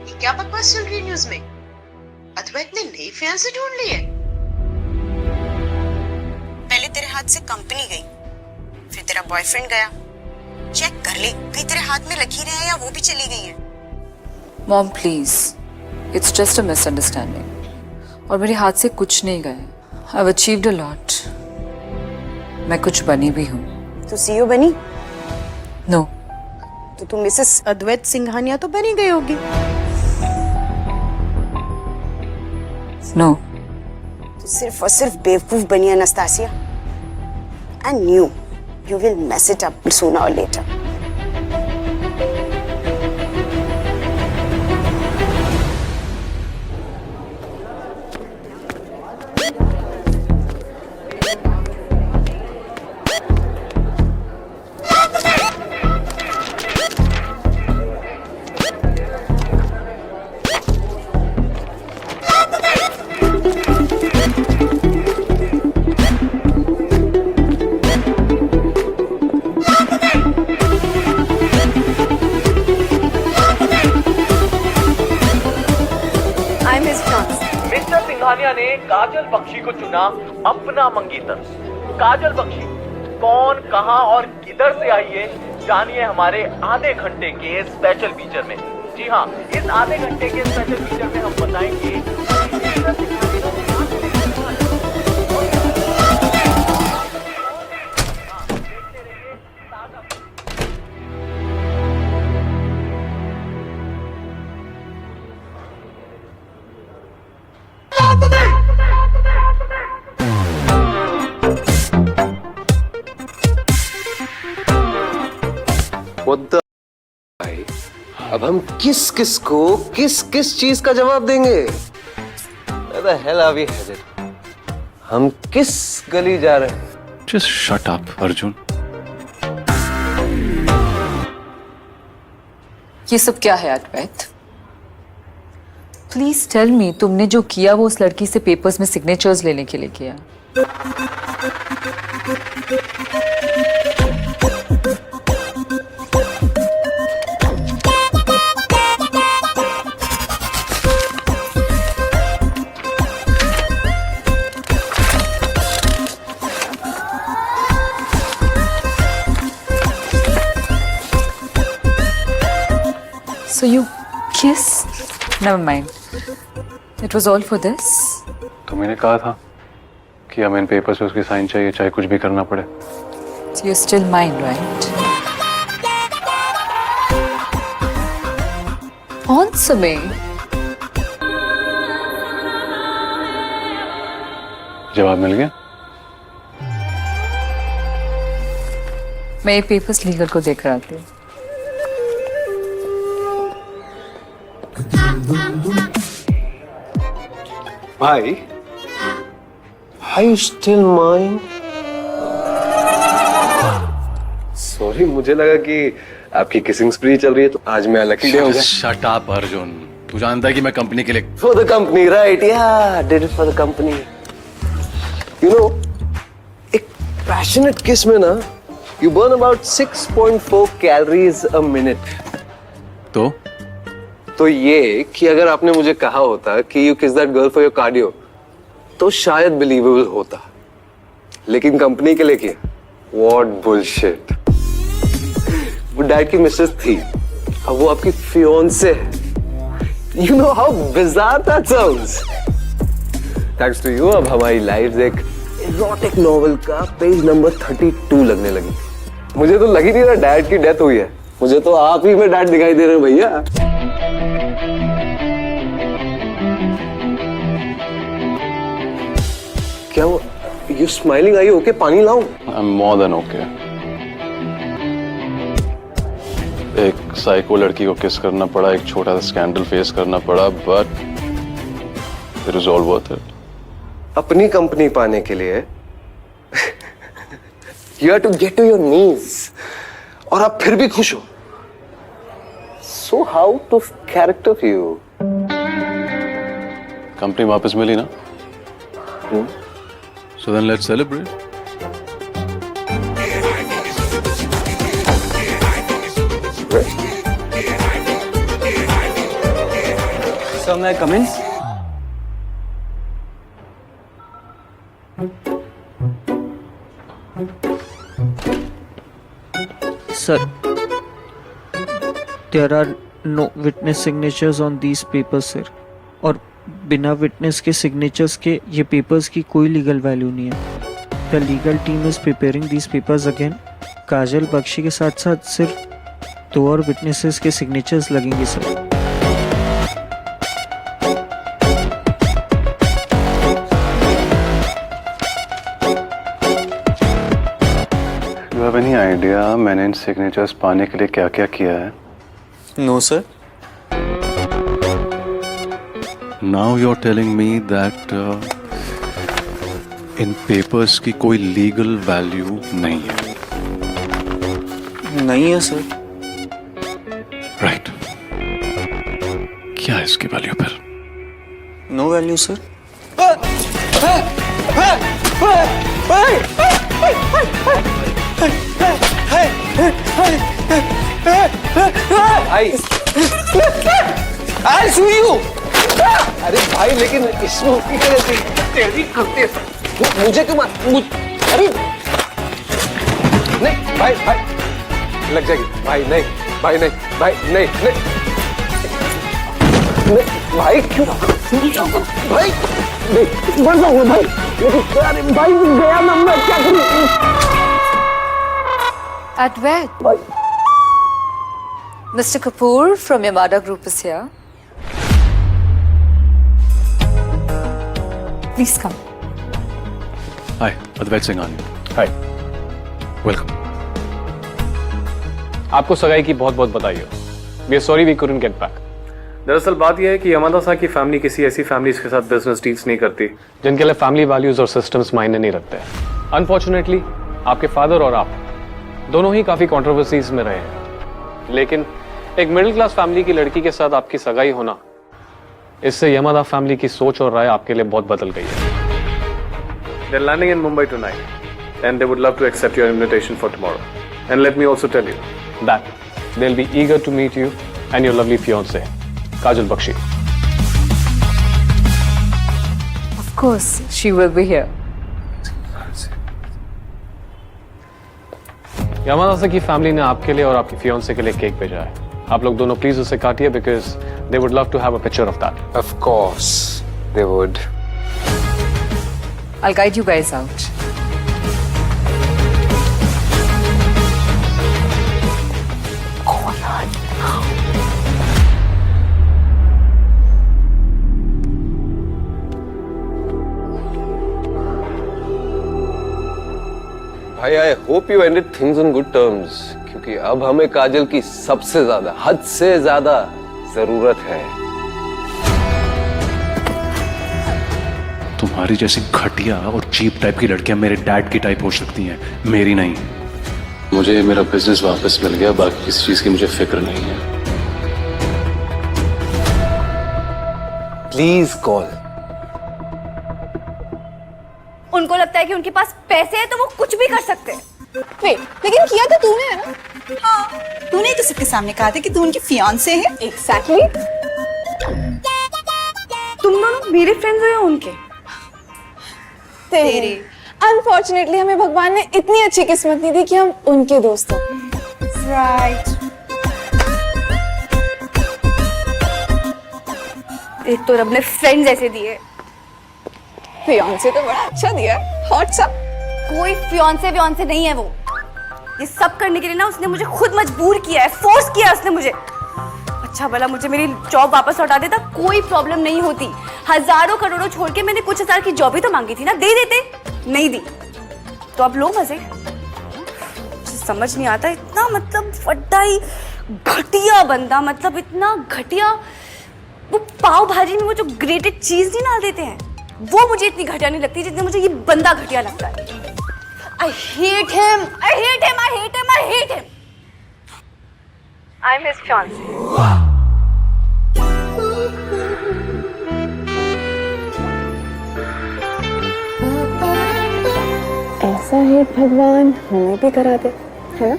ये क्या बकवास चल रही है न्यूज में? अद्वैत ने नई फियांसे ढूंढ ली है। पहले तेरे हाथ से कंपनी गई, फिर तेरा बॉयफ्रेंड गया। चेक कर ली, कहीं तेरे हाथ में लकीरें हैं या वो भी चली गई हैं। Mom please, it's just a misunderstanding और मेरे हाथ से कुछ नहीं गया। I have achieved a lot. मैं कुछ बनी भी हूँ। तो सीईओ बनी? नो। तो तुम मिसेस अद्वैत सिंघानिया तो बनी गई होगी। नो। तो सिर्फ और सिर्फ बेवकूफ बनी Anastasia. I knew you will mess it up sooner और लेटर। मिस्टर सिंघानिया ने काजल बख्शी को चुना अपना मंगेतर। काजल बख्शी कौन, कहां और किधर से आई है, जानिए हमारे आधे घंटे के स्पेशल फीचर में। जी हाँ, इस आधे घंटे के स्पेशल फीचर में हम बताएंगे भाई, अब हम किस किस को किस किस चीज का जवाब देंगे? Where the hell are we headed? हम किस गली जा रहे हैं? Just shut up, Arjun. ये सब क्या है अद्वैत? प्लीज टेल मी, तुमने जो किया वो उस लड़की से पेपर्स में सिग्नेचर्स लेने के लिए किया? So you kissed? Never mind. It was all for this? तो मैंने कहा था कि हमें इन पेपर्स पे उसकी साइन चाहिए, चाहे कुछ भी करना पड़े। So you're still mine, right? Answer me. जवाब मिल गया? मैं ये पेपर्स लीगल को देख रहा था। भाई, are you still mine? Sorry, मुझे लगा कि आपकी किसिंग स्प्री चल रही है तो आज मैं अलग ही होगा। Shut up, Arjun. तू जानता है कि मैं कंपनी के लिए For the company, right? Yeah, did it for the company. You know, एक passionate kiss में ना, you burn about 6.4 calories a minute. तो ये कि अगर आपने मुझे कहा होता कि you kiss that girl for your cardio, तो शायद believable होता, लेकिन कंपनी के लिए किया। What bullshit. वो डैड की मिसेस थी, अब वो आपकी फियोंसे है। You know how bizarre that sounds. Thanks to you, अब हमारी लाइफ एक erotic novel का पेज नंबर 32 लगने लगी। मुझे तो लग ही नहीं रहा डैड की डेथ हुई है, मुझे तो आप ही में डैड दिखाई दे रहे हैं भैया। क्या वो यू स्माइलिंग? I okay? पानी लाऊं? I'm more than okay. एक साइको लड़की को किस करना पड़ा, एक छोटा सा स्कैंडल फेस करना पड़ा, but it was all worth it. अपनी कंपनी पाने के लिए you have to get to your knees, और आप फिर भी खुश हो। So how to character for you? Company वापस मिली ना? So then let's celebrate. Sir मैं कम इन? Sir, there are no witness signatures on these papers, sir. और बिना विटनेस के सिग्नेचर्स के ये पेपर्स की कोई लीगल वैल्यू नहीं है. The legal team is preparing these papers again. Kajal Bakshi के साथ साथ सिर्फ 2 और विटनेसेस के सिग्नेचर्स लगेंगे sir. You have any idea मैंने इन सिग्नेचर्स पाने के लिए क्या क्या किया है? No sir. Now you're telling me that इन पेपर्स की कोई लीगल वैल्यू नहीं है. नहीं है सर. राइट. क्या है इसकी वैल्यू फिर? No value sir. I'll sue you. अरे भाई लेकिन इसमें उसकी क्या गलती? तेरी गलती है. मुझे क्यों मार? अरे नहीं भाई भाई लग जाएगी. भाई नहीं भाई नहीं भाई नहीं नहीं भाई क्यों भाई नहीं मर जाऊंगा भाई. लेकिन अरे भाई गया ना मैं क्या करूं? At where? Mr. Kapoor from Yamada Group is here. Please come. Hi, Advait Singh Ani. Hi. Welcome. आपको सगाई की बहुत बहुत बधाई हो. We are sorry we couldn't get back. दरअसल बात यह है कि यमादा सा की फैमिली किसी ऐसी फैमिलीज के साथ बिजनेस डील्स नहीं करती जिनके लिए फैमिली वैल्यूज और सिस्टम्स मायने नहीं रखते. अनफॉर्चुनेटली आपके फादर और आप दोनों ही काफी कंट्रोवर्सीज में रहे हैं. लेकिन एक मिडिल क्लास फैमिली की लड़की के साथ आपकी सगाई होना, इससे यमादा फैमिली की सोच और राय आपके लिए बहुत बदल गई है. They're landing in Mumbai tonight, and they would love to accept your invitation for tomorrow. And let me also tell you that they'll be eager to meet you and your lovely fiancée, Kajal Bakshi. Of course, she will be here. Yamada की family ने आपके लिए और आपकी fiance के लिए cake भेजा है. आप लोग दोनों प्लीज उसे काटिए because they would love to have a picture of that. Of course they would. I'll guide you guys out. भाई I hope you ended things on good terms, क्योंकि अब हमें काजल की सबसे ज्यादा, हद से ज्यादा जरूरत है. तुम्हारी जैसी घटिया और चीप टाइप की लड़कियां मेरे डैड की टाइप हो सकती हैं, मेरी नहीं. मुझे मेरा बिजनेस वापस मिल गया, बाकी किसी चीज की मुझे फिक्र नहीं है. Please call. उनको लगता है कि उनके पास पैसे हैं तो वो कुछ भी कर सकते हैं. लेकिन किया तो तूने है ना. हाँ, तूने ही तो सबके सामने कहा था कि तू उनकी फियांसे है. एग्जैक्टली. तुम दोनों मेरे फ्रेंड्स हो या उनके? तेरे. अनफॉर्चुनेटली हमें भगवान ने इतनी अच्छी किस्मत नहीं दी कि हम उनके दोस्त हो. राइट. एक तो रब ने फ्रेंड्स ऐसे दिए. फियांसे तो बड़ा अच्छा दिया, हॉट सा. कोई फियांसे नहीं है वो. ये सब करने के लिए ना उसने मुझे खुद मजबूर किया है, फोर्स किया है उसने मुझे. अच्छा भला मुझे मेरी जॉब वापस लौटा देता, कोई प्रॉब्लम नहीं होती. हजारों करोड़ों छोड़ के मैंने कुछ हजार की जॉब ही तो मांगी थी ना, दे देते. नहीं दी तो अब लो मजे. समझ नहीं आता, इतना मतलब फट्टा ही घटिया बंदा, मतलब इतना घटिया. वो पाव भाजी में वो जो ग्रेटेड चीज नहीं डाल देते हैं, वो मुझे इतनी घटिया नहीं लगती जितनी मुझे ये बंदा घटिया लगता है. I hate him. I hate him. I hate him. I hate him. I'm his fiancée. ऐसा ही भगवान हमें भी करा दे, है ना?